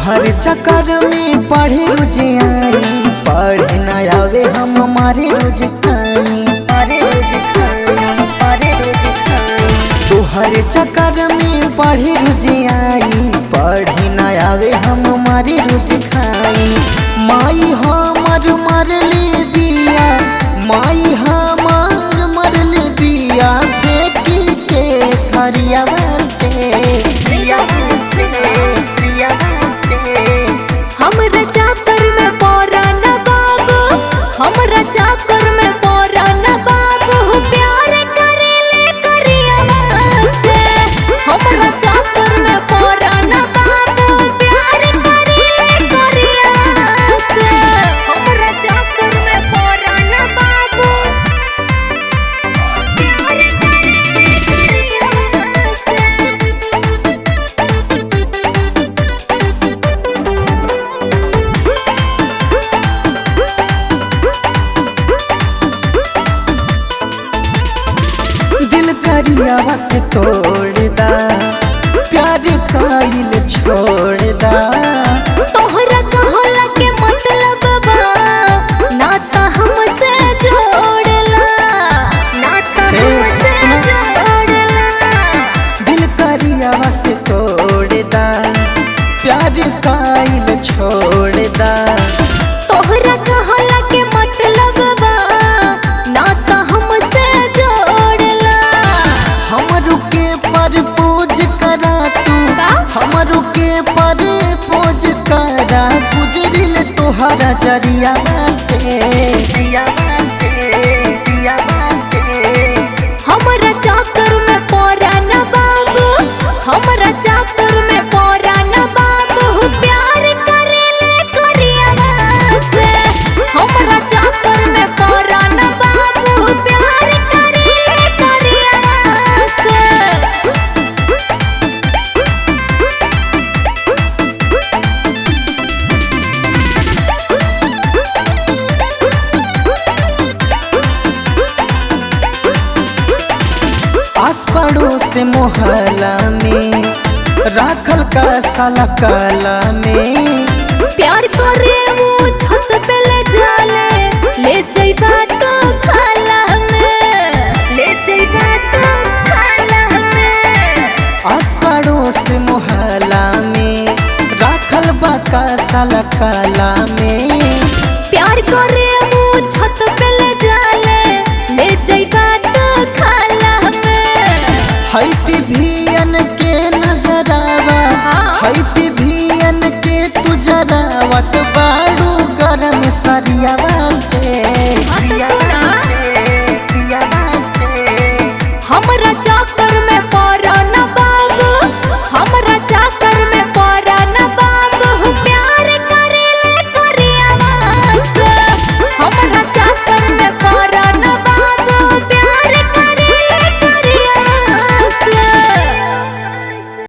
तुहर चक्कर में पढ़े रोज आई, पढ़े न आवे हम मारे रोज खाई। तुहर चक्कर में पढ़े रोज आई, पढ़े न आवे हम मारे रोज खाई। माई हमर मरले बिया, माई हमर मरले बिया, बेटी के खरियावा से। हमरा चाकर में पौरा न बाबू, हमरा चाकर में पौरा न बाबू, प्यार करेले करियावा से। हमरा चाकर में पौरा न बाबू, प्यार करेले करियावा से। हमरा चाकर में पौरा न बाबू, प्यार करेले करियावा से। दिल करियावा से तोड़दा, प्यार काइल छोड़दा। तोहरा कहला के मतलब बा, नाता हमसे जोड़ला, नाता हमसे जोड़ला। दिल करियावा से तोड़दा, प्यार काइल छोड़दा। तोहरा कहला के मतलब बा, नाता हमसे जोड़ला। हमरू के परपोज करा तू, हमरू के परपोज करा, गुजरिल तोहरा जरियावा से। हमरा चाकर में पौरा न बाबू, हमरा चाकर में पौरा न बाबू, प्यार करेले करियावा से। हमरा चाकर में पौरा न बाबू, प्यार करेले करियावा से। आस पड़ोस मोहल्ला में राखल का साला काला में। प्यार करे वो छत पे ले जाले, ले जइबा तो खाला में, ले जइबा तो खाला में। आस पड़ोस मोहल्ला में राखल बा का साला काला में। प्यार करे वो छत पे ले जाले, ले जइबा तो खाला में। है भी